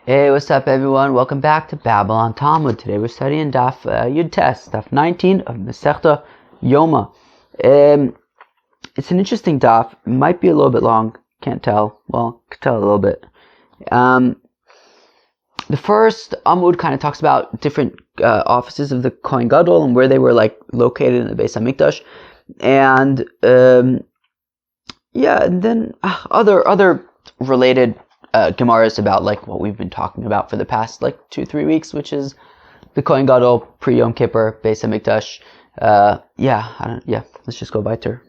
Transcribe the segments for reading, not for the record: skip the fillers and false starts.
Hey, what's up, everyone? Welcome back to Babylon Talmud. Today we're studying Daf Yud Tes, Daf 19 of Masechta Yoma. It's an interesting daf. It might be a little bit long. Can't tell. Well, can tell a little bit. The first Amud kind of talks about different offices of the kohen gadol and where they were located in the Beis Hamikdash, and and then other related Gemaras about what we've been talking about for the past 2-3 weeks, which is the kohen gadol pre Yom Kippur, Beis Hamikdash. Let's just go weiter.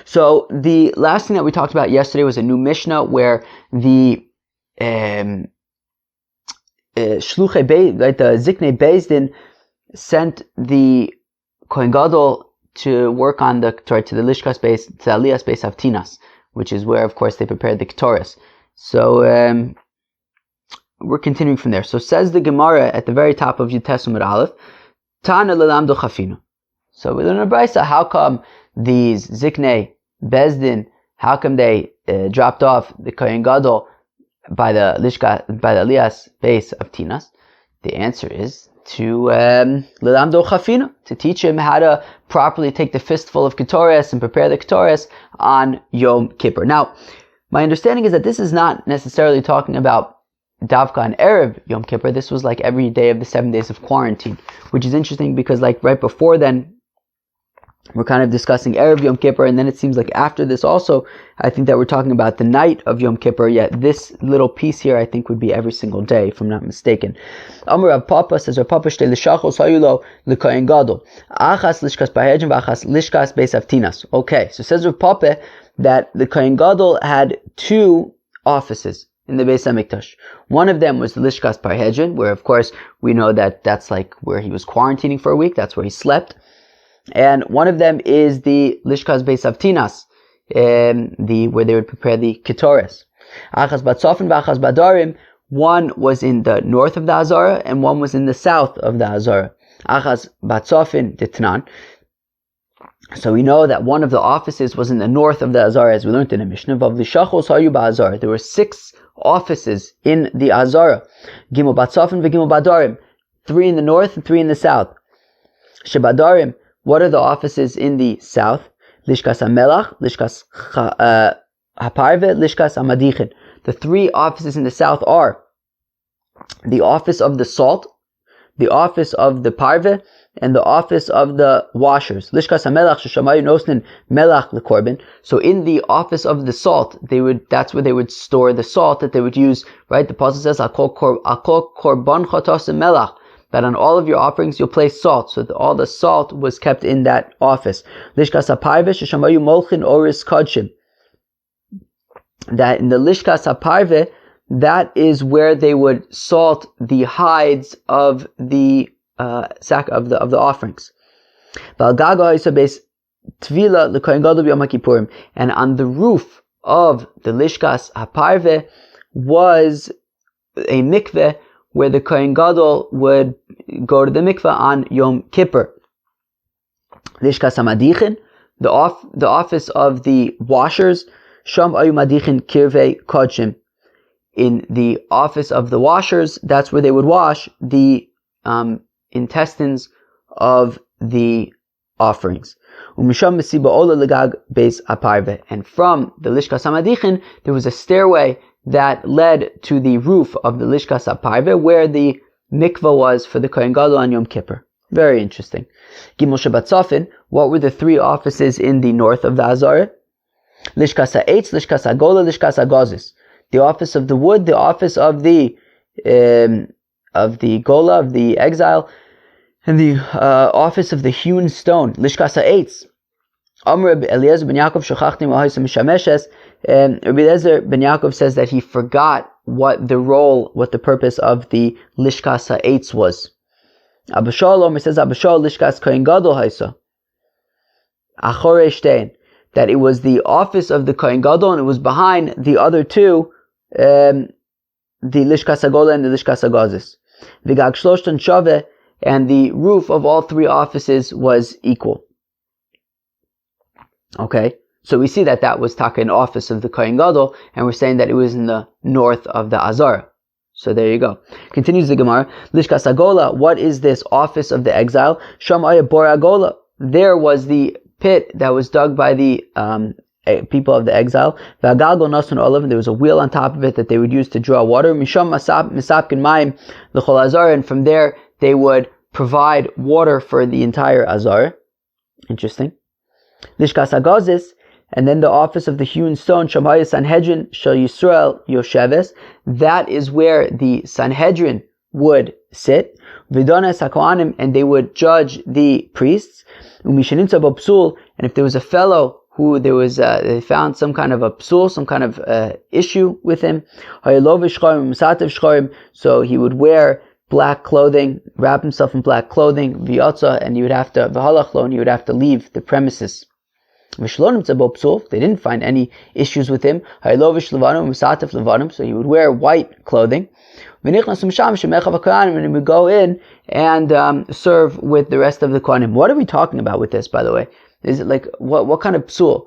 So the last thing that we talked about yesterday was a new Mishnah where the Shluchei the Ziknei Beis sent the kohen gadol to work on to the Lishkas Beis, to Aliyas Beis Avtinas, which is where, of course, they prepared the Ketores. So we're continuing from there. So says the Gemara at the very top of Yud Tes Amud Aleph, Tana lelamdu chafinu. So we learn a brisa. How come these Ziknei Bezdin? How come they dropped off the Kohen Gadol by the Aliyas Beis of Tinas? The answer is to lelamdu chafinu, to teach him how to properly take the fistful of Ketores and prepare the Ketores on Yom Kippur. Now, my understanding is that this is not necessarily talking about Davka and Erev Yom Kippur. This was every day of the 7 days of quarantine, which is interesting because right before then, we're kind of discussing Erev Yom Kippur, and then it seems like after this also, I think that we're talking about the night of Yom Kippur, yet this little piece here I think would be every single day, if I'm not mistaken. Amar Rav Papa says, Rav Papa shtei lishachos hayulo l'kohen gadol, achas lishkas parhedrin v'achas lishkas beis avtinas. Okay, so it says Rav Papa that the kohen gadol had two offices in the Beis Hamikdash. One of them was the lishkas parhedrin, where of course we know that that's where he was quarantining for a week, that's where he slept. And one of them is the Lishkas Beis Avtinas, where they would prepare the Ketores. Achas Batzofin v'achas Badarim, one was in the north of the Azara, and one was in the south of the Azara. Achas Batzofin Ditnan. So we know that one of the offices was in the north of the Azara, as we learned in the Mishnah. Vav Lishachos Hayu Ba'Azara. There were 6 offices in the Azara. Gimel Batzofin v'Gimel Badarim. 3 in the north and 3 in the south. Shebadarim. What are the offices in the south? Lishkas HaMelach, Lishkas HaParve, Lishkas HaMadichin. The 3 offices in the south are the office of the salt, the office of the Parve, and the office of the washers. Lishkas HaMelach, Sheshamayu Nosnin Melach LeKorban. So in the office of the salt, that's where they would store the salt that they would use, right? The Apostle says, Al kol korban chotos melach, that on all of your offerings you'll place salt. So all the salt was kept in that office. Lishkas HaParve, Sheshamayu Molchin Oris Kodshim. That in the Lishkas HaParve, that is where they would salt the hides of the sack of the offerings. And on the roof of the Lishkas HaParve was a mikveh where the kohen gadol would go to the mikveh on Yom Kippur. Lishkas HaMadichin, the office of the washers, Sham Ayu Madichin Kirvei Kodshim. In the office of the washers, that's where they would wash the intestines of the offerings. Umisham Mesiba Ola Legag Beis HaParve. And from the Lishkas HaMadichin, there was a stairway that led to the roof of the Lishkas HaParve, where the mikvah was for the kohen gadol on Yom Kippur. Very interesting. Gimel Shebatzofin, what were the 3 offices in the north of the Azara? Lishkas HaEitz, Lishkas HaGola, Lishkas HaGozis. The office of the wood, the office of the Gola, of the exile, and the office of the hewn stone. Lishkas HaEitz. Amr Eliezer ben Yaakov shachachni ma'ha'isa mishameshes. Rabbi Eliezer ben Yaakov says that he forgot what the purpose of the Lishkas HaEitz was. Abba Shalom says Abba Shalom Lishkas Kohen Gadol ha'isa. Achorei shtein. That it was the office of the Kohen Gadol and it was behind the other 2, the Lishkas HaGola and the Lishkas HaGozis. V'gag shloshtan shaveh, and the roof of all 3 offices was equal. Okay, So we see that was taka an office of the kohen gadol, and we're saying that it was in the north of the Azara. So there you go. Continues the Gemara. Lishkas Agola. What is this office of the exile? Shamaya Bor Agola. There was the pit that was dug by the people of the exile. V'agalgo nasun olav. And there was a wheel on top of it that they would use to draw water. Misham misapkin mayim l'chol Azara. And from there they would provide water for the entire Azara. Interesting. Lishkas Agazis. And then the office of the hewn stone, Shamaya Sanhedrin Shel Yisrael Yosheves, that is where the Sanhedrin would sit. Vidonas HaKohanim, and they would judge the priests. Umishaninta B'Psul, and if there was a fellow who they found some kind of a psul, some kind of issue with him, so he would wear black clothing, wrap himself in black clothing, v'yotza, and you would have to leave the premises. They didn't find any issues with him. So he would wear white clothing. And he would go in and serve with the rest of the kohanim. What are we talking about with this, by the way? Is it like, what kind of psul?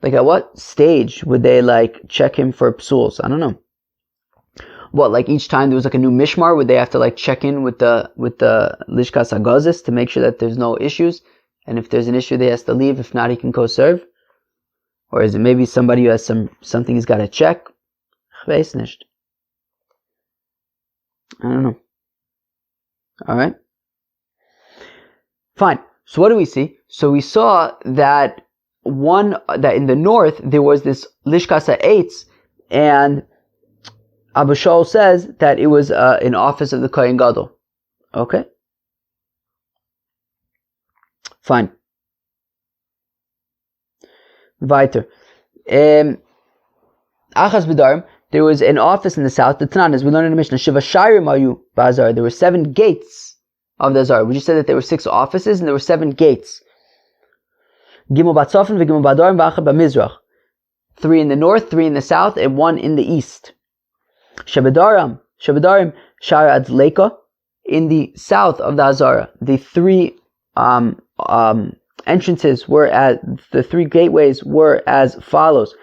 Like at what stage would they like check him for psuls? I don't know. What, like each time there was like a new mishmar, would they have to like check in with the Lishkas Agazis to make sure that there's no issues? And if there's an issue, they has to leave. If not, he can go serve. Or is it maybe somebody who has something he's got to check? I don't know. All right. Fine. So what do we see? So we saw that in the north there was this Lishkasa Eitz, and Abu Shaul says that it was an office of the Kohen Gadol. Okay. Fine. Weiter. Achas B'darim, there was an office in the south. The Tanan, as we learned in the Mishnah, Shiva Shairim Ayu B'Azar. There were 7 gates of the Azar. We just said that there were 6 offices and there were 7 gates. Gimel Batzofin v'Gimel B'Darim v'Achad B'Mizrach. 3 in the north, 3 in the south, and 1 in the east. Shabadarim Shara Adleka. In the south of the Azara, the 3 entrances were the 3 gateways were as follows.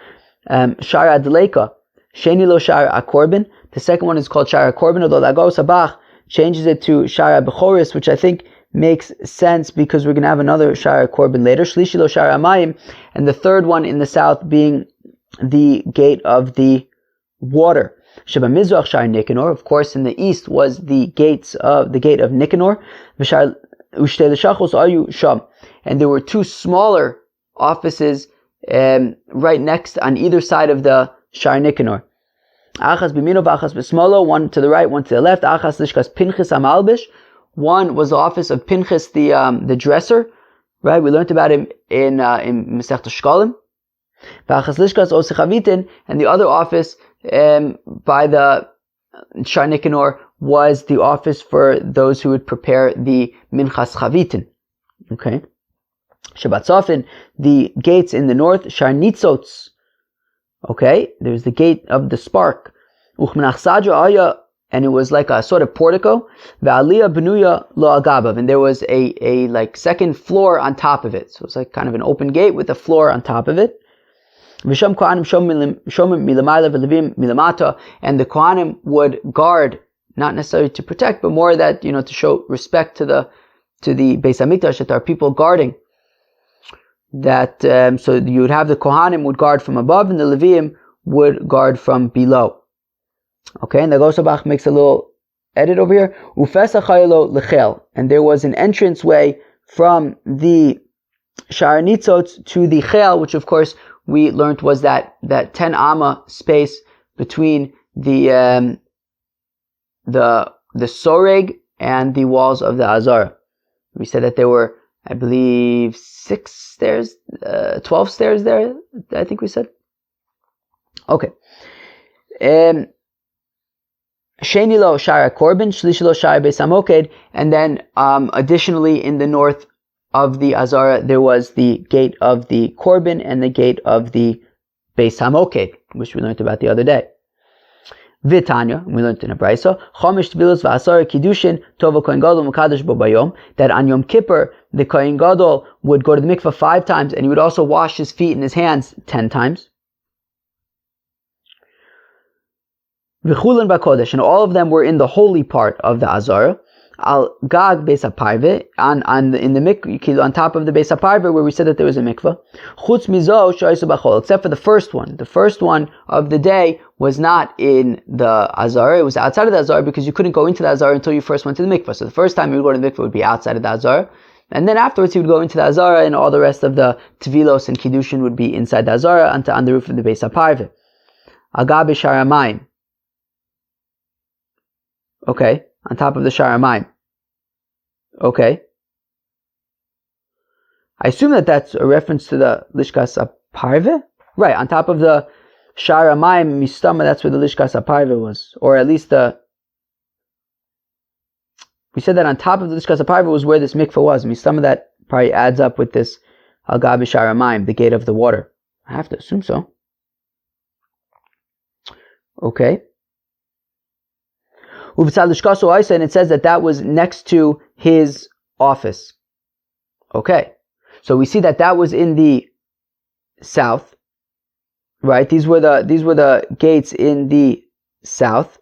Shara Adleka, Sheni Lo Shara Akorbin. The second one is called Shara Akorbin, although Lagos Sabach changes it to Shara Bechoris, which I think makes sense because we're going to have another Shara Akorbin later. Shlishi Lo Shara Amayim, and the third one in the south being the gate of the water. Sheba Mizrach Shara Nicanor. Of course, in the east was the gate of Nicanor. And there were 2 smaller offices right next on either side of the Shar Nicanor. Achas b'mino v'achas b'smolo, 1 to the right, 1 to the left. Achas lishkas Pinchas Amalbish. 1 was the office of Pinchas, the dresser. Right, we learned about him in Masechta Shkolim. V'achas lishkas Osechavitin, and the other office by the Shar Nicanor was the office for those who would prepare the Minchas Chavitin. Okay. Shabbat Sofin, the gates in the north, Shar Nitzotz. Okay, there's the gate of the spark. Uchmenach Sadra Aya, and it was like a sort of portico. Ve'aliyah Benuya Lo Agabav, and there was a like second floor on top of it. So it's like kind of an open gate with a floor on top of it. V'sham Kohanim Shomim Milamayla V'Levim Milamata, and the Kohanim would guard, not necessarily to protect, but more that, to show respect to the Beis Hamikdash, that there are people guarding. That so you would have the Kohanim would guard from above, and the Leviim would guard from below. Okay, and the Gosabach makes a little edit over here. Ufesa Chayelo Lechel, and there was an entrance way from the Shar Nitzotz to the Chel, which of course we learned was that 10 amma space between the Soreg and the walls of the Azar. We said that there were, I believe, 12 stairs there, I think we said. Okay. Sheni Lo Shara Korban, Shlishi Lo Shara Beis HaMoked, and then additionally in the north of the Azara there was the gate of the Korban and the gate of the Beis HaMoked, which we learned about the other day. Vitanya, we learned in a brayso, chomish tvilos v'asar kiddushin tova kohen gadol mekadosh bo bayom, that on Yom Kippur the kohen gadol would go to the mikveh 5 times, and he would also wash his feet and his hands 10 times. V'chulen b'kodesh, and all of them were in the holy part of the azara. Al gag beis haparve, in the mikveh, on top of the beis haparve, where we said that there was a mikveh. Chutz mizo shoysu b'chol, except for the first one. The first one of the day was not in the azara; it was outside of the azara, because you couldn't go into the azara until you first went to the mikveh. So the first time you would go to the mikveh would be outside of the azara, and then afterwards he would go into the azara, and all the rest of the tvilos and kiddushin would be inside the azara, on the roof of the beis haparve. Al gab sharamayim. Okay. On top of the sharamayim. Okay. I assume that that's a reference to the lishkas aparve? Right, on top of the sharamayim mistama, that's where the lishkas aparve was. Or at least we said that on top of the lishkas aparve was where this mikveh was. Mistama, that probably adds up with this al gabi sharamayim, the gate of the water. I have to assume so. Okay. And it says that was next to his office. Okay, so we see that was in the south, right? These were the gates in the south.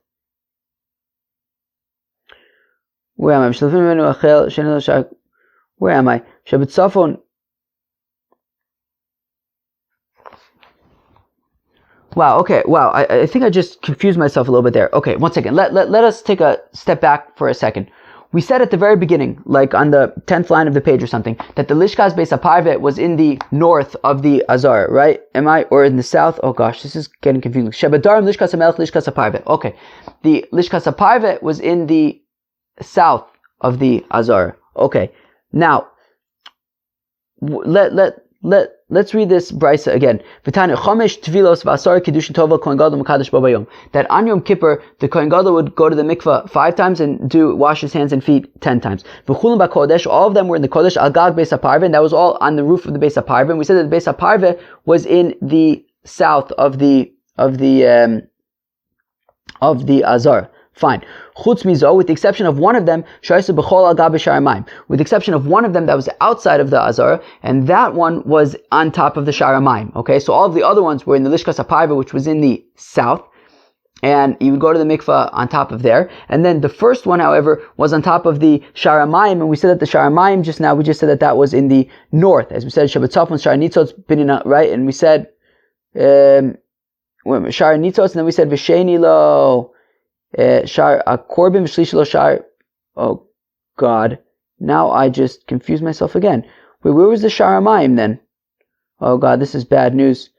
Where am I? Where am I? Wow, okay, wow, I think I just confused myself a little bit there. Okay, one second, let us take a step back for a second. We said at the very beginning, like on the 10th line of the page or something, that the Lishkas Beis HaParveh was in the north of the Azar, right? Or in the south? Oh gosh, this is getting confusing. Shebadarim Lishkas HaMelech Lishkas HaParveh. Okay, the Lishkas HaParveh was in the south of the Azar. Okay, now, let's read this brisa again. V'tanya chomesh tvilos v'asar kiddushin tova kohen gadol mekadosh bo bayom. That on Yom Kippur the kohen gadol would go to the mikveh 5 times and wash his hands and feet 10 times. V'chulim b'kodesh, all of them were in the kodesh al gag beis haparveh, and that was all on the roof of the beis haparveh. And we said that the beis haparveh was in the south of the Azar. Fine. Chutz mizo, with the exception of one of them, shayse b'chol al gab sharamayim. With the exception of one of them that was outside of the Azara, and that one was on top of the sharamayim. Okay, so all of the other ones were in the Lishkas HaParveh, which was in the south, and you would go to the mikveh on top of there. And then the first one, however, was on top of the sharamayim, and we said that the sharamayim just now, we just said that was in the north. As we said, Shabbat Tzafon, Shara Nitzotz, Binina, right? And we said, Shara Nitzotz, and then we said, V'sheni lo, Shar Korbin V'shlishlo Shar. Oh God! Now I just confused myself again. Wait, where was the Sharamayim then? Oh God, this is bad news.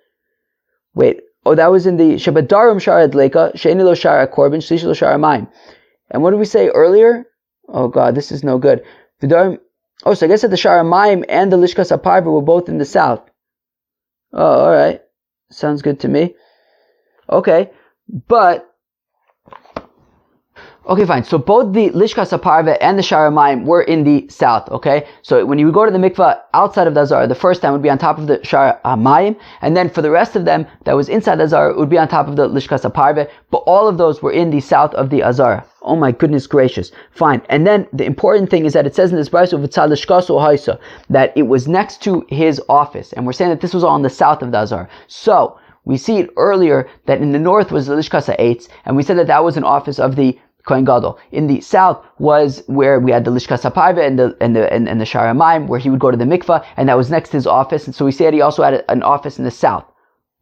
Wait, oh, that was in the Shabadarim Shar Adleka Sheni lo Shar Korbin Shlishlo Sharamayim. And what did we say earlier? Oh God, this is no good. Vidarim. Oh, so I guess that the Sharamayim and the Lishkas HaParveh were both in the south. Oh, all right, sounds good to me. Okay, but. Okay, fine. So both the Lishkas HaParveh and the Sharamayim were in the south, okay? So when you would go to the mikveh outside of the Azara, the first time would be on top of the Sharamayim, and then for the rest of them that was inside the Azara, it would be on top of the Lishkas HaParveh, but all of those were in the south of the Azara. Oh my goodness gracious. Fine. And then the important thing is that it says in this brayso that it was next to his office, and we're saying that this was all in the south of the Azara. So we see it earlier that in the north was the Lishkas HaEitz, and we said that was an office of the Kohen Gadol. In the south was where we had the Lishkas HaParveh and the Sharamayim, where he would go to the mikveh, and that was next to his office. And so we say that he also had an office in the south.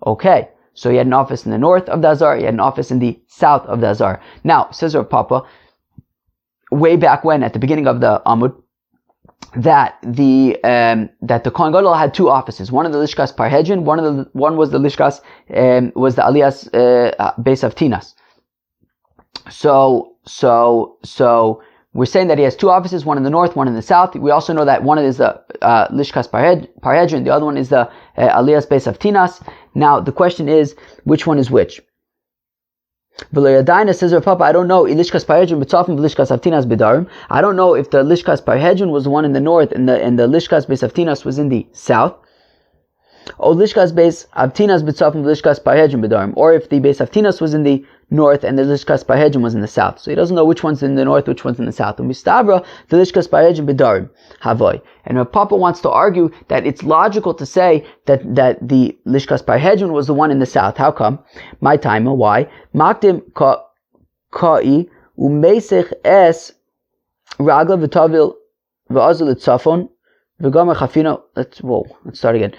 Okay, so he had an office in the north of the Azar, he had an office in the south of the Azar. Now, says Rav Papa, way back when, at the beginning of the Amud, that the Kohen Gadol had 2 offices. One of the Lishkas Parhedrin, one was the Lishkas was the Aliyas Beis of Tinas. So we're saying that he has 2 offices, one in the north, one in the south. We also know that one is the Lishkas Parhedrin, the other one is the Aliyas Beis of Tinas. Now the question is, which one is which? V'loyadayna, says Rav Papa, I don't know. Lishkas Parhedrin b'tzafim v'Lishkas of Tinas b'darim. I don't know if the Lishkas Parhedrin was the one in the north and the Lishkas Beis of Tinas was in the south. Or Lishkas Beis Avtinas b'tzafim v'Lishkas Parhedrin b'darim. Or if the Beis Avtinas was in the north and the Lishkas Parhedrin was in the south. So he doesn't know which one's in the north, which one's in the south. And Mistabra, the Lishkas Parhedrin Bedarim, Havoy. And Rav Papa wants to argue that it's logical to say that the Lishkas Parhedrin was the one in the south. How come? My time, why? Makdim ka'i umesech es ragla v'tavil v'azul etzafon v'gomer chafino. Let's start again.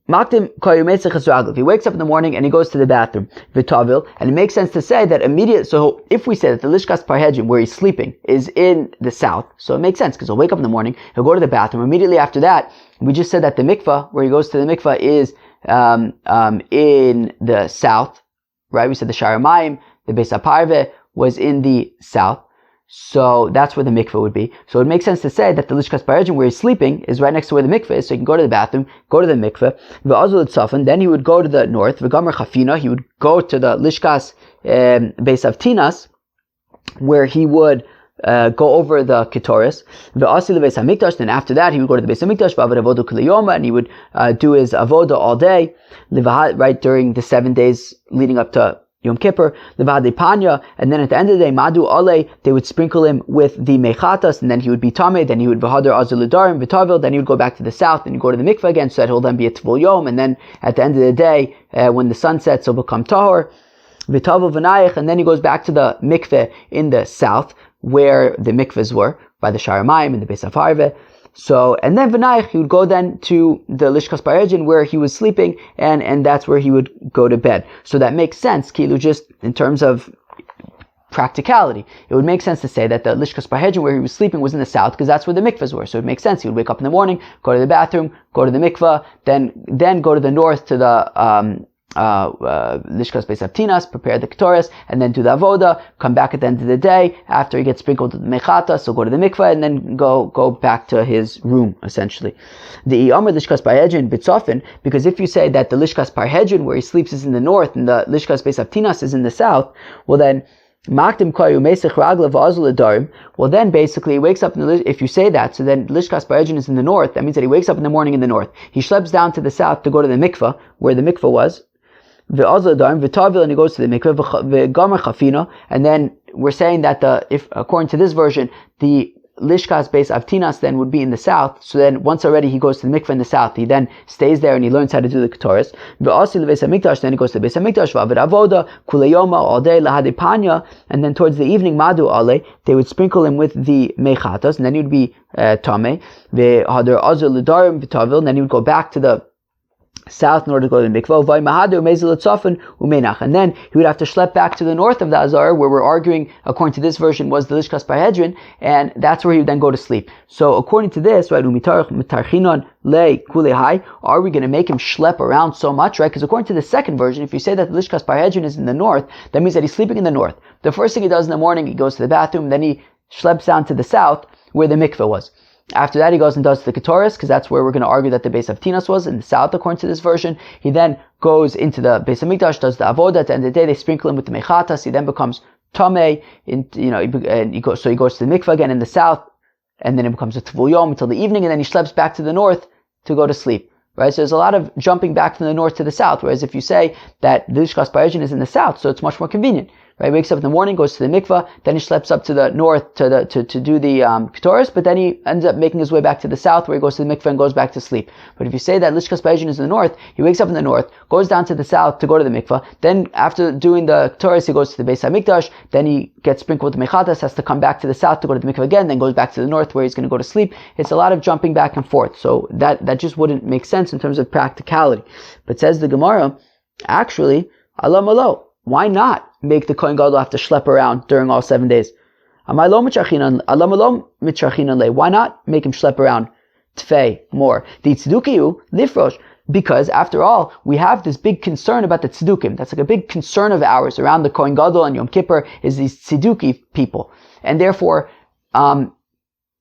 Makdim ka'i umesech es ragla. If he wakes up in the morning and he goes to the bathroom, v'tavil, and it makes sense to say that so if we say that the Lishkas Parhedrin, where he's sleeping, is in the south, so it makes sense, because he'll wake up in the morning, he'll go to the bathroom, immediately after that, we just said that the mikvah, where he goes to the mikvah, is in the south, right? We said the Sharamayim, the Beis HaParveh, was in the south. So that's where the mikveh would be. So it makes sense to say that the Lishkas Parhedrin, where he's sleeping, is right next to where the mikveh is. So he can go to the bathroom, go to the mikveh. V'azul etzafon, then he would go to the north. V'gomer chafina, he would go to the Lishkas Beis Tinas, where he would go over the Ketoris. V'asi leBeis HaMikdash, then after that he would go to the Beis HaMikdash, v'avad avodo kol Yoma, and he would do his avoda all day, right, during the 7 days leading up to Yom Kippur, Levade Panya, and then at the end of the day, Madu Ale, they would sprinkle him with the Mechatas, and then he would be Tameh, then he would V'hadar Azul Lidarim, V'tavil, then he would go back to the south, and he'd go to the mikveh again, so that he'll then be a Tvul Yom, and then at the end of the day, when the sun sets, he'll become Tahor, V'tavil V'nayich, and then he goes back to the mikveh in the south, where the mikvehs were, by the Sharamayim and the Beis HaParveh. So, and then V'nayich, he would go then to the Lishkas Parhedrin where he was sleeping, and that's where he would go to bed. So that makes sense, Kilu, just in terms of practicality. It would make sense to say that the Lishkas Parhedrin where he was sleeping was in the south, because that's where the mikvahs were. So it makes sense. He would wake up in the morning, go to the bathroom, go to the mikvah, then go to the north to the Lishkas Beis Tinas, prepare the Ketoris, and then do the Avoda, come back at the end of the day, after he gets sprinkled with the Mechata, so go to the mikveh, and then go back to his room, essentially. The Yoma Lishkas Parhedrin Bitzofin, because if you say that the Lishkas Parhedrin where he sleeps is in the north, and the Lishkas Beis Tinas is in the south, well then, Makdim Kayu Mesech Ragla V'azul Adarim, well then basically he wakes up if you say that, so then Lishkas Parhedrin is in the north, that means that he wakes up in the morning in the north. He schleps down to the south to go to the mikveh, where the mikveh was, V'tavil, and he goes to the mikveh, v'gomer chafina, and then we're saying that if according to this version, the Lishkas Beis Tinas then would be in the south. So then once already he goes to the mikveh in the south, he then stays there and he learns how to do the Ketoris. V'asi leBeis HaMikdash, then he goes to the Beis HaMikdash, v'avad avoda kula Yoma all day lahade panya, and then towards the evening Madu Ale, they would sprinkle him with the mechatas, and then he would be tameh. V'hadar azul lidarim v'tavil, and then he would go back to the south in order to go to the mikvah, and then he would have to schlep back to the north of the Azar, where we're arguing, according to this version, was the Lishkas Parhedrin, and that's where he would then go to sleep. So according to this, right, are we going to make him schlep around so much, right? Because according to the second version, if you say that the Lishkas Parhedrin is in the north, that means that he's sleeping in the north. The first thing he does in the morning, he goes to the bathroom, then he schleps down to the south, where the mikveh was. After that, he goes and does the Ketoris, because that's where we're going to argue that the Beis Tinas was, in the south, according to this version. He then goes into the Beis HaMikdash, does the Avodah. At the end of the day, they sprinkle him with the Mechatas. He then becomes Tameh, so he goes to the mikveh again in the south, and then it becomes a Tvul Yom until the evening, and then he schleps back to the north to go to sleep. Right? So there's a lot of jumping back from the north to the south, whereas if you say that the Lishkas Parhedrin is in the south, so it's much more convenient. Right? He wakes up in the morning, goes to the mikveh, then he schleps up to the north to do the Ketoris, but then he ends up making his way back to the south, where he goes to the mikveh and goes back to sleep. But if you say that Lishkas Parhedrin is in the north, he wakes up in the north, goes down to the south to go to the mikveh, then after doing the Ketoris, he goes to the Beis HaMikdash, then he gets sprinkled with the Mechatas, has to come back to the south to go to the mikveh again, then goes back to the north where he's going to go to sleep. It's a lot of jumping back and forth, so that just wouldn't make sense in terms of practicality. But says the Gemara, actually, Allah malo, why not make the kohen gadol have to schlep around during all 7 days? Why not make him schlep around tfei more? The tzedukiu lifrosh, because after all, we have this big concern about the tzedukim. That's like a big concern of ours around the kohen gadol and Yom Kippur is these tzeduki people, and therefore,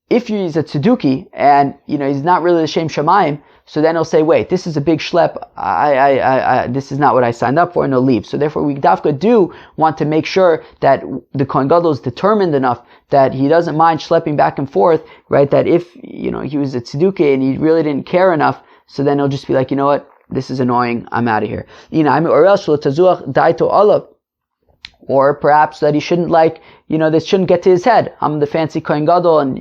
if he's a tzeduki and he's not really the shem shamayim, so then he'll say, wait, this is a big schlep, this is not what I signed up for, and he'll leave. So therefore we dafka do want to make sure that the kohen gadol is determined enough that he doesn't mind schlepping back and forth, right? That if he was a tzeduki and he really didn't care enough, so then he'll just be like, you know what, this is annoying, I'm out of here. Or perhaps that he shouldn't this shouldn't get to his head. I'm the fancy kohen gadol, and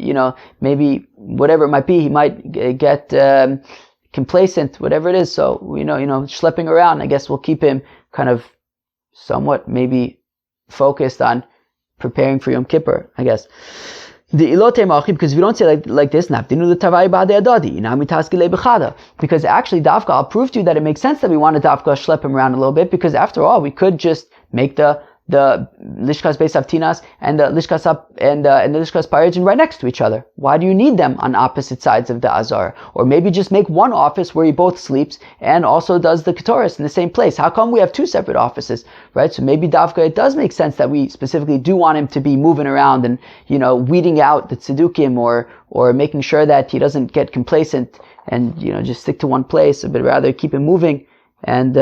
maybe whatever it might be, he might get complacent, whatever it is. So schlepping around, I guess we'll keep him kind of somewhat maybe focused on preparing for Yom Kippur, I guess. Because if you don't say like this, because actually dafka, I'll prove to you that it makes sense that we want to dafka schlep him around a little bit, because after all, we could just make the Lishkas Beis Avtinas and the Lishkas and the Lishkas Parajin right next to each other. Why do you need them on opposite sides of the Azar? Or maybe just make one office where he both sleeps and also does the Ketores in the same place. How come we have two separate offices, right? So maybe Davka, it does make sense that we specifically do want him to be moving around and, weeding out the tzedukim or making sure that he doesn't get complacent and, just stick to one place, but rather keep him moving and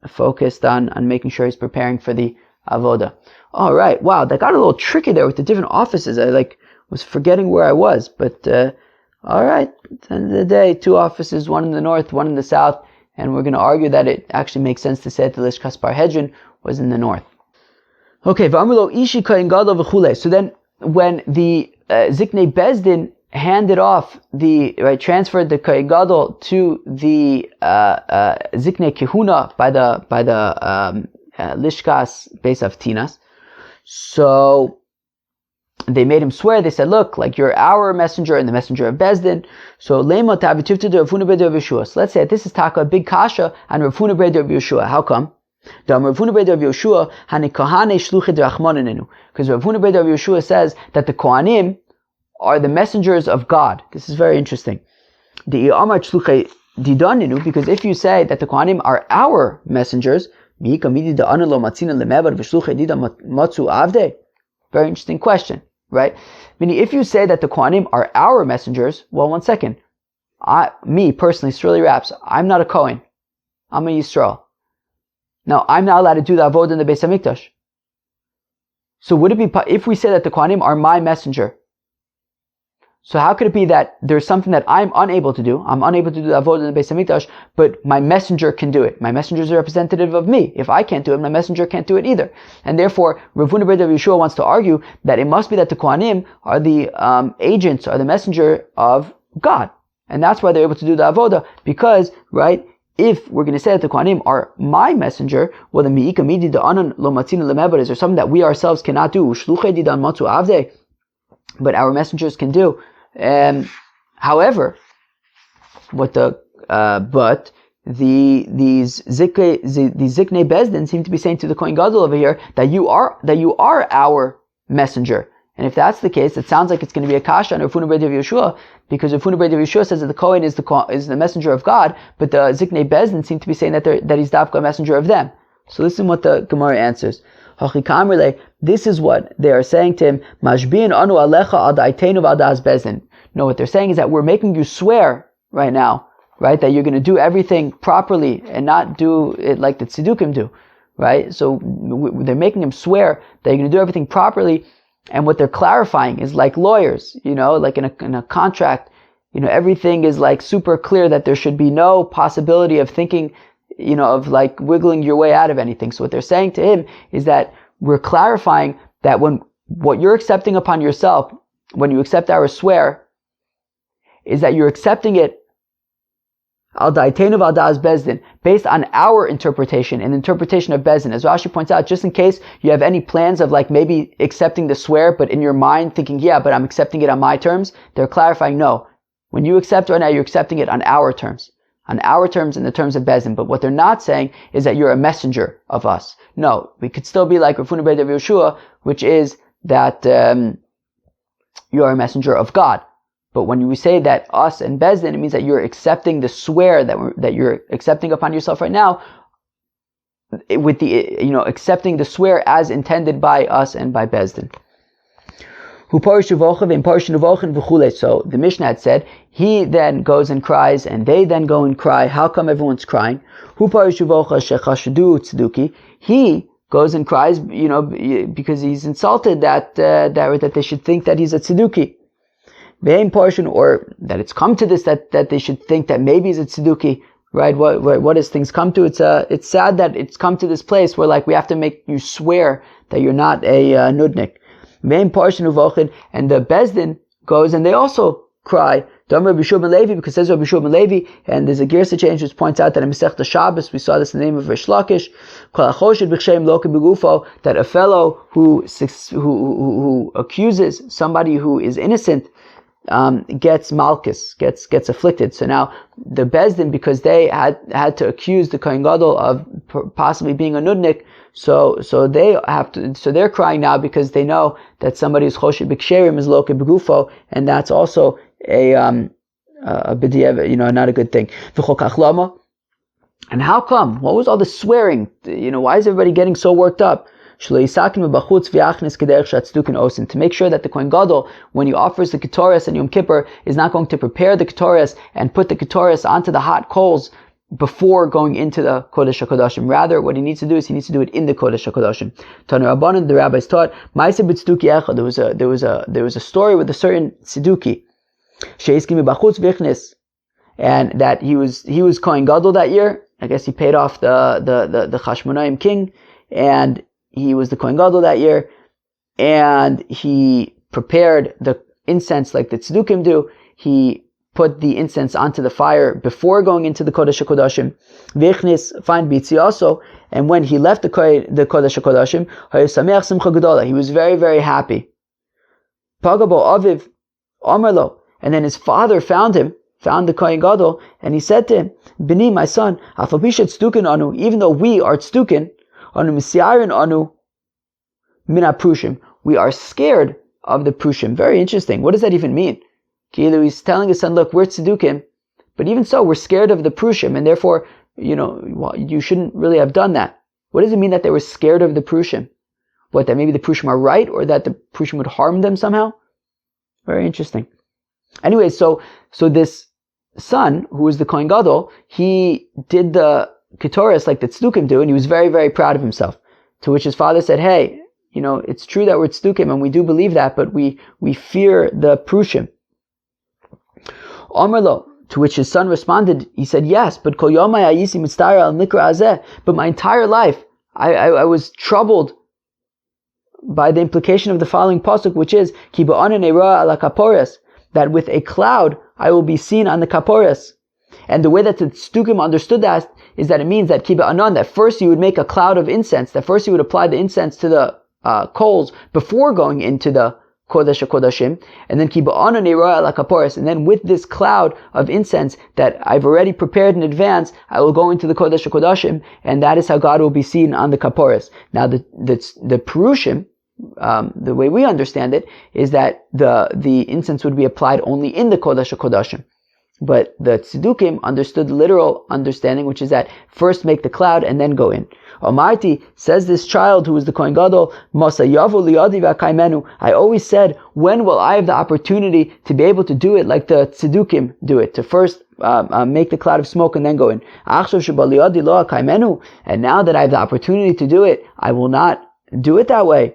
focused on making sure he's preparing for the avoda. All right. Wow, that got a little tricky there with the different offices. I was forgetting where I was, but all right. At the end of the day, two offices, one in the north, one in the south, and we're going to argue that it actually makes sense to say that the Lishkas Parhedrin was in the north. Okay. V'amrlo ishi kohen gadol v'chulei. So then, when the Ziknei Bezdin transferred the kohen gadol to the Ziknei Kehuna by the Lishkas Beis Avtinas. So they made him swear. They said, look, you're our messenger and the messenger of Bezdin. So Lema Tavitivtu de Rav Huna B'Rav Yeshua. So let's say this is taka a big kasha on Rav Huna B'Rav Yeshua. How come? Because Rav Huna B'Rav Yeshua says that the Kohanim are the messengers of God. This is very interesting. Because if you say that the Kohanim are our messengers, very interesting question, right? Meaning, if you say that the Kohanim are our messengers, well, one second. Me personally, Sterling Raps, I'm not a Kohen. I'm a Yisrael. Now, I'm not allowed to do the avodah in the Beis Hamikdash. So would it be, if we say that the Kohanim are my messenger, so how could it be that there's something that I'm unable to do? I'm unable to do the avodah in the Beis Hamikdash, but my messenger can do it. My messenger is a representative of me. If I can't do it, my messenger can't do it either. And therefore, Rav Huna B'Rav Yeshua wants to argue that it must be that the Kohanim are the agents, are the messenger of God. And that's why they're able to do the avodah, because, right, if we're going to say that the Kohanim are my messenger, well, the mi'ika midi da'anan lo matzina lemebar, is there something that we ourselves cannot do? Shluchei didan matzu avdei, but our messengers can do. However, these Ziknei Bezdin seem to be saying to the Kohen Gadol over here that you are our messenger. And if that's the case, it sounds like it's going to be a kasha on Rav Huna B'Rav Yeshua, because Rav Huna B'Rav Yeshua says that the Kohen is the messenger of God, but the Ziknei Bezdin seem to be saying that he's dafka a messenger of them. So listen what the Gemara answers. This is what they are saying to him. Mashbi'in anu alecha ad aiteinu v'adas Bezdin. No, what they're saying is that we're making you swear right now, right, that you're going to do everything properly and not do it like the tzedukim do, right? So they're making him swear that you're going to do everything properly, and what they're clarifying is like lawyers, like in a contract, everything is super clear that there should be no possibility of thinking, of wiggling your way out of anything. So what they're saying to him is that we're clarifying that what you're accepting upon yourself, when you accept our swear, is that you're accepting it al daiteinu v'adas Bezdin, based on our interpretation and interpretation of Bezdin. As Rashi points out, just in case you have any plans of maybe accepting the swear, but in your mind thinking, yeah, but I'm accepting it on my terms, they're clarifying, no. When you accept right now, you're accepting it on our terms. On our terms and the terms of Bezdin. But what they're not saying is that you're a messenger of us. No, we could still be like Rav Huna B'Rav Yeshua, which is that you are a messenger of God. But when we say that us and Bezdin, it means that you're accepting the swear that you're accepting upon yourself right now, with the accepting the swear as intended by us and by Bezdin. So the Mishnah had said, he then goes and cries, and they then go and cry. How come everyone's crying? He goes and cries, because he's insulted that they should think that he's a tzeduki. Or that it's come to this, that they should think that maybe he's a tzeduki. right? What does things come to? It's sad that it's come to this place where like we have to make you swear that you're not a nudnik. Main portion of Vochin, and the Bezdin goes and they also cry. Because says Rabbi Shua ben Levi, and there's a Girsa change which points out that in Masechta Shabbos we saw this in the name of Rish Lakish, that a fellow who accuses somebody who is innocent gets malchus, gets afflicted. So now the Bezdin, because they had to accuse the kohen gadol of possibly being a nudnik, so they're crying now because they know that somebody who's choshed b'ksherim is loke b'gufo, and that's also a b'diavad, not a good thing. And how come? What was all the swearing? Why is everybody getting so worked up? To make sure that the kohen gadol, when he offers the ketoras and Yom Kippur, is not going to prepare the ketoras and put the ketoras onto the hot coals before going into the Kodesh HaKodashim. Rather, what he needs to do is he needs to do it in the Kodesh HaKodashim. Tanu Rabbanan, the rabbis taught, there was a story with a certain tzeduki, and that he was kohen gadol that year. I guess he paid off the Chashmonaim king, and he was the kohen gadol that year, and he prepared the incense like the tzedukim do. He put the incense onto the fire before going into the Kodesh HaKodashim. Vichnis find bitzi also, and when he left the Kodesh HaKodashim, he was very, very happy. Pagabo Aviv Amarlo, and then his father found the kohen gadol, and he said to him, Bini, my son, even though we are tzedukin, anu misyarin anu mina prushim, we are scared of the prushim. Very interesting. What does that even mean? He's telling his son, look, we're tzedukim, but even so, we're scared of the prushim, and therefore, you shouldn't really have done that. What does it mean that they were scared of the prushim? What, that maybe the prushim are right, or that the prushim would harm them somehow? Very interesting. Anyway, so this son, who was the kohen gadol, he did the ketoras like the tzedukim do, and he was very, very proud of himself. To which his father said, hey, it's true that we're tzedukim, and we do believe that, but we fear the prushim. Omerlo, to which his son responded, he said, yes, but kol yomai hayisi mitztara al nikra hazeh, but my entire life, I was troubled by the implication of the following pasuk, which is, ki ba'anan eira ala kaporas, that with a cloud I will be seen on the kaporas. And the way that the tzedukim understood that is that it means that ki ba'anan, that first you would make a cloud of incense, that first you would apply the incense to the coals before going into the Kodesh HaKodashim, and then ki ba'anan eira ala kaporas, and then with this cloud of incense that I've already prepared in advance, I will go into the Kodesh HaKodashim, and that is how God will be seen on the kaporas. Now the perushim, the way we understand it, is that the incense would be applied only in the Kodesh HaKodashim. But the tzedukim understood the literal understanding, which is that first make the cloud and then go in. Almighty says this child who was the kohen gadol, I always said, when will I have the opportunity to be able to do it like the tzedukim do it, to first make the cloud of smoke and then go in. And now that I have the opportunity to do it, I will not do it that way.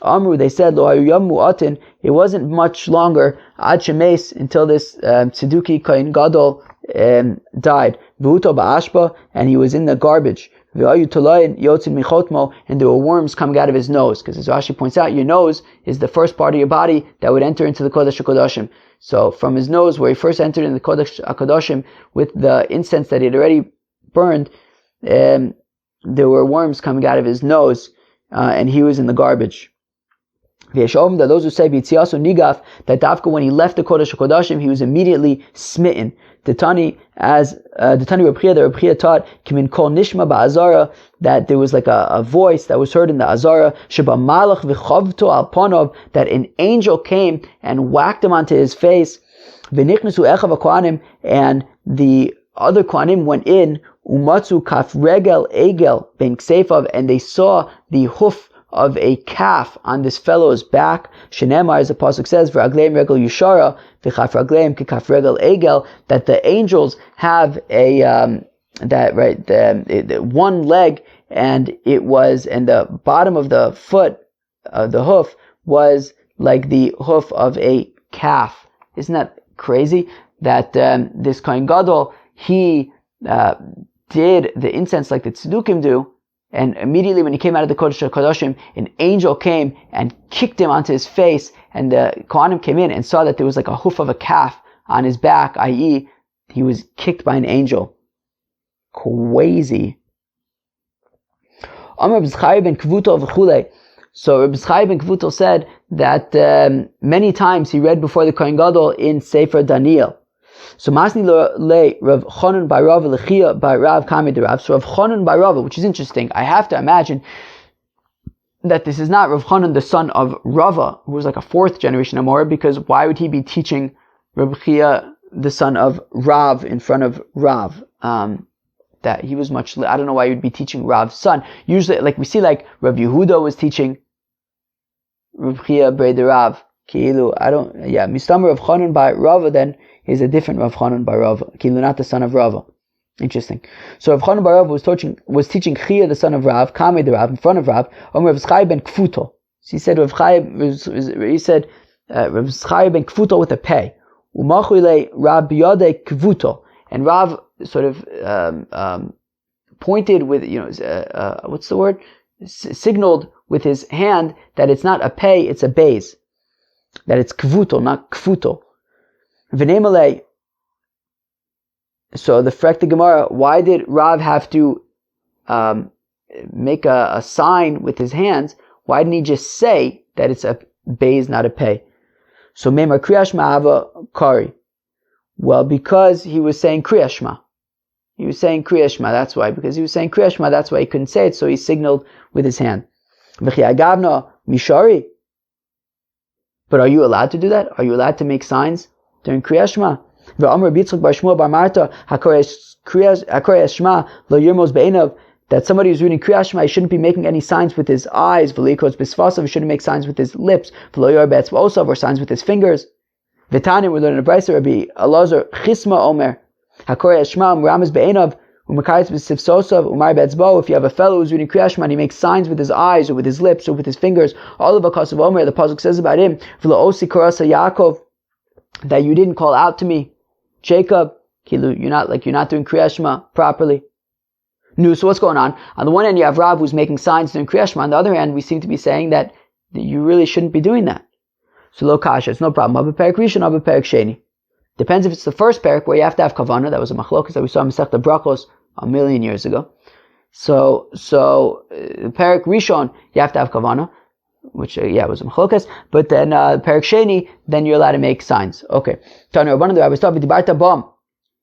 Amru, they said, it wasn't much longer, ad shemes, until this tzeduki kohen gadol died. And he was in the garbage. And there were worms coming out of his nose, because as Rashi points out, your nose is the first part of your body that would enter into the Kodesh HaKodashim. So from his nose, where he first entered in the Kodesh HaKodashim with the incense that he had already burned, there were worms coming out of his nose, and he was in the garbage. That those who say nigaf, that Dafka, when he left the Kodesh HaKodashim, he was immediately smitten. The Tani Rabchia taught, Kimin kol nishma ba'azara, that there was like a voice that was heard in the Azara, Sheba malach v'chavto al ponov, that an angel came and whacked him onto his face. V'nichnesu echav ha'kohanim, and the other kohanim went in, umatzu kaf regel egel ben kseifav, and they saw the hoof of a calf on this fellow's back. Shenemar, as the pasuk says, v'ragleim regel yushara v'chaf ragleim kikaf regel egel, that the angels have the one leg, and the bottom of the foot, the hoof, was like the hoof of a calf. Isn't that crazy? That this kohen gadol, he did the incense like the tzedukim do, and immediately when he came out of the Kodesh HaKodashim, an angel came and kicked him onto his face, and the Kohanim came in and saw that there was like a hoof of a calf on his back, i.e., he was kicked by an angel. Crazy. So Reb Zchai ben Kvutel said that many times he read before the Kohen Gadol in Sefer Daniel. So Masni le Rav Chonon by Rav Lechia by Rav Kami de Rav. So Rav Chonon by Rav, which is interesting. I have to imagine that this is not Rav Chonon, the son of Rava, who was like a fourth generation Amor, because why would he be teaching Rav Chia, the son of Rav, in front of Rav? That he was much, I don't know why he would be teaching Rav's son. Usually, like we see, like Rav Yehuda was teaching Rav Chia Brei Rav. Mistamer Rav Chonon by Rava then is a different Rav Chonon by Rava. Kilu, not the son of Rava. Interesting. So Rav Chonon by Rava was teaching Chia, the son of Rav, Kamei the Rav, in front of Rav, Rav Zchai ben Kvuto. So he said Rav Zchai ben Kvuto with a pay. Umachule Rav Biyade Kvuto. And Rav sort of pointed with, what's the word? Signaled with his hand that it's not a pay, it's a beis. That it's kvuto, not kfuto. V'nemalei. So the Frek the Gemara, why did Rav have to make a sign with his hands? Why didn't he just say that it's a beis, not a pay? So Memar Kriyash Ma'ava Kari. Well, because he was saying Kriya Shema. He was saying Kriya Shema, that's why. Because he was saying Kriya Shema, that's why he couldn't say it, so he signaled with his hand. V'chi agavna mishari. But are you allowed to do that? Are you allowed to make signs during Kriya Shema? V'amr b'yitzchak bar Shmuel bar Marta, hakorei Shema lo yirmos be'enav, that somebody who's reading Kriya Shema, he shouldn't be making any signs with his eyes, v'leikos b'svasav, he shouldn't make signs with his lips, v'lo yor be'etzvaosav, or signs with his fingers. V'tanim, we're learning a brayso, Rabbi Elazar Chisma Omer, hakorei Shema umrames be'enav, u'makayis b'sivsosav, umar be'etzbo. If you have a fellow who's reading Kriya Shema and he makes signs with his eyes or with his lips or with his fingers, all of Akasav Omer, the pasuk says about him, v'lo osi korasa Yaakov, that you didn't call out to me, Jacob, Kilu, you're not doing Kriya Shema properly. No, so what's going on? On the one hand, you have Rav who's making signs during Kriya Shema. On the other hand, we seem to be saying that you really shouldn't be doing that. So lo kasha, it's no problem. Abba perik rishon, abba perik sheni. Depends if it's the first perik where you have to have kavana. That was a machlokas that we saw in Masechta Brachos 1,000,000 years ago. So perik rishon, you have to have kavana, which was a machlokas. But then perik sheni, then you're allowed to make signs. Okay. Tanu Rabbanan the Rabbi Stav v'dibarta bam.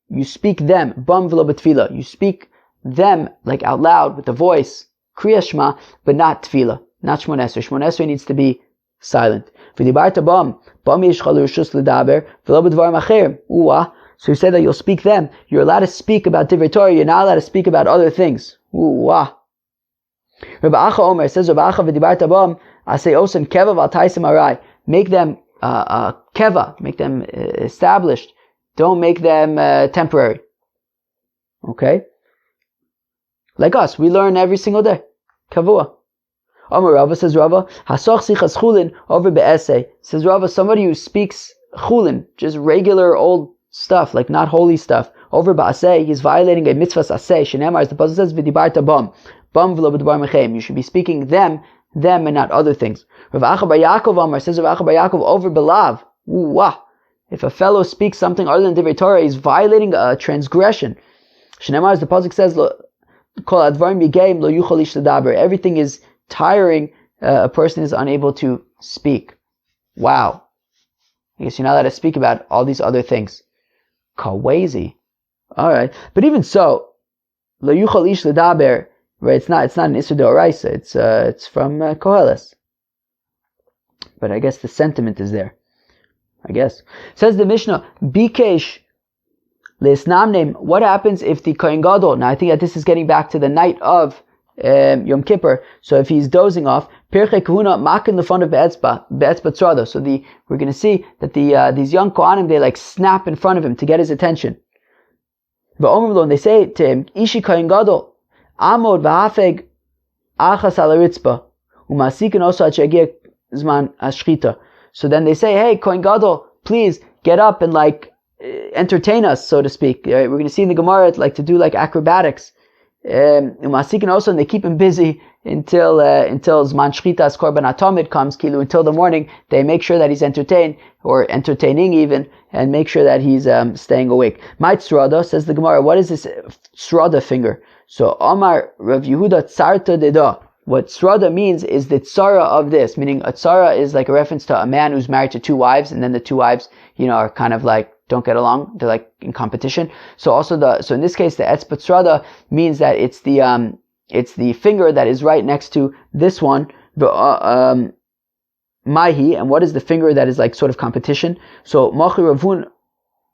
You speak them bam v'lo b'tfila. You speak them like out loud with the voice, Kriya Shema, but not tefillah, not Shmon Esrei. Shmon Esrei needs to be silent. So he said that you'll speak them. You're allowed to speak about Divrei Torah. You're not allowed to speak about other things. Rabbi Acha Omer says, Rabbi Acha v'dibarta bam, asay osen keva v'altaisim arai. Make them keva, make them established. Don't make them temporary. Okay? Like us, we learn every single day. Kavua. Amar Rava, says Rava, hasoch sichas chulin over be'esei. Says Rava, somebody who speaks chulin, just regular old stuff, like not holy stuff, over ba'asei, he's violating a mitzvah's asei. Shenemar, as the pasuk says, v'dibarta bam. Bam v'lo b'dbar mechem. You should be speaking them and not other things. Rav Acha bar Yaakov Amar, says Rav Acha bar Yaakov, over belav. If a fellow speaks something other than Divrei Torah, he's violating a transgression. Shenemar, as the pasuk says, everything is tiring, a person is unable to speak. Wow. I guess you're not allowed to speak about all these other things. Crazy. Alright. But even so, lo yuchal ish ledaber, right, it's not an Isur D'Oraisa, it's from Koheles. But I guess the sentiment is there. I guess. Says the Mishnah, Bikesh Le'esnamnem, what happens if the Kohen Gadol, now I think that this is getting back to the night of Yom Kippur, so if he's dozing off, Pirchei Kahuna makin lefon of be'etzba tzrada. So we're going to see that these young Kohanim, they like snap in front of him to get his attention. And they say to him, Ishi Kohen Gadol, Amod v'hafeg achas ala ritzba, u'masikin oso ad she'yagia zman hashchita. So then they say, hey, Kohen Gadol, please get up and like entertain us, so to speak. Right? We're going to see in the Gemara like to do like acrobatics. And also, and they keep him busy until Zman Shchitas Korban Atomid comes, Kilu, until the morning. They make sure that he's entertained, or entertaining even, and make sure that he's staying awake. Might Srada, says the Gemara, what is this Srada finger? So Omar Rav Yehuda Tzarta Deda. What Srada means is the tzara of this, meaning a tzara is like a reference to a man who's married to two wives, and then the two wives, are kind of like don't get along. They're like in competition. So in this case, the etzba tzrada means that it's the finger that is right next to this one, the mahi. And what is the finger that is like sort of competition? So machi ravun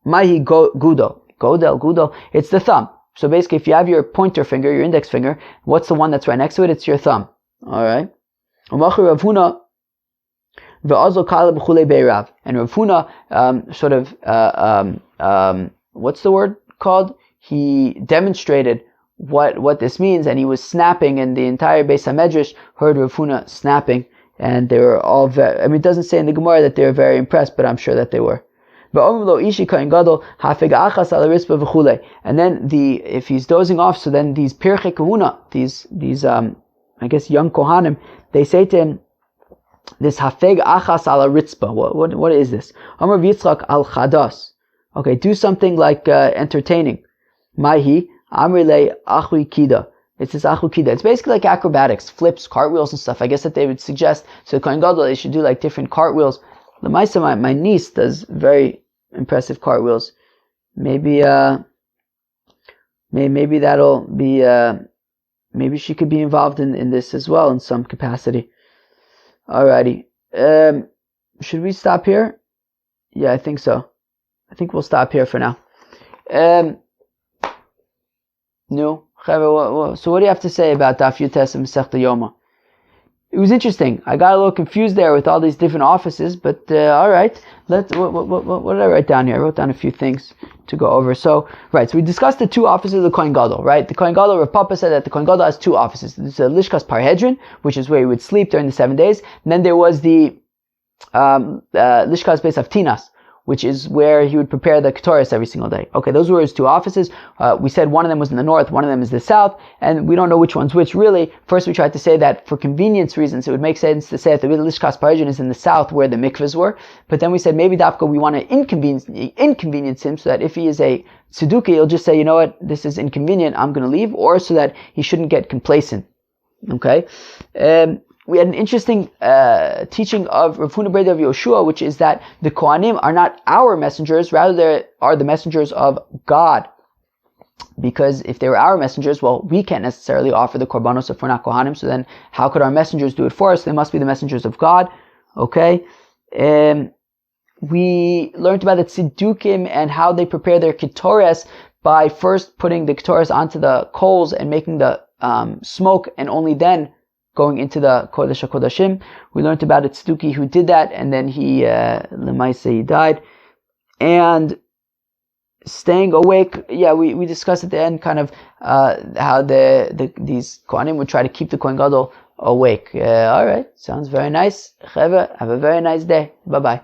mahi gudel. It's the thumb. So basically, if you have your pointer finger, your index finger, what's the one that's right next to it? It's your thumb. All right. And Rav Huna, what's the word called? He demonstrated what this means, and he was snapping, and the entire Beis HaMedrash heard Rav Huna snapping, and they were all it doesn't say in the Gemara that they were very impressed, but I'm sure that they were. And then if he's dozing off, so then these pirchei kahuna, these I guess young kohanim, they say to him, this hafeg achas ala ritzba. What is this? Amar Yitzchak al chadas. Okay, do something like entertaining. Mahi amrile achui kida. It's this achui kida. It's basically like acrobatics, flips, cartwheels, and stuff. I guess that they would suggest to the kohen gadol they should do like different cartwheels. L'maisa, my niece does very impressive cartwheels. Maybe that'll be. Maybe she could be involved in this as well in some capacity. Alrighty. Should we stop here? Yeah, I think so. I think we'll stop here for now. No. So what do you have to say about Daf Yutes and Masechta Yoma? It was interesting. I got a little confused there with all these different offices, but alright. What did I write down here? I wrote down a few things to go over. So we discussed the two offices of the Kohen Gadol, right? The Kohen Gadol, Rav Papa said that the Kohen Gadol has two offices. There's a Lishkas Parhedrin, which is where he would sleep during the 7 days. And then there was the Lishkas Beis Avtinas, which is where he would prepare the Ketores every single day. Okay, those were his two offices. We said one of them was in the north, one of them is the south, and we don't know which one's which really. First we tried to say that for convenience reasons, it would make sense to say that the Lishkas Parhedrin is in the south where the mikvahs were, but then we said maybe Dafka we want to inconvenience him so that if he is a tzedukim, he'll just say, you know what, this is inconvenient, I'm going to leave, or so that he shouldn't get complacent. Okay? We had an interesting teaching of Rav Huna Breda of Yoshua, which is that the Kohanim are not our messengers, rather they are the messengers of God. Because if they were our messengers, well, we can't necessarily offer the korbanos if we're not Kohanim, so then how could our messengers do it for us? They must be the messengers of God. Okay? We learned about the tzedukim and how they prepare their ketores by first putting the ketores onto the coals and making the smoke, and only then going into the Kodesh HaKodashim. We learned about a tzeduki who did that, and then he died. And staying awake, we discussed at the end kind of how these Kohanim would try to keep the Kohen Gadol awake. Alright, sounds very nice. Cheve, have a very nice day. Bye-bye.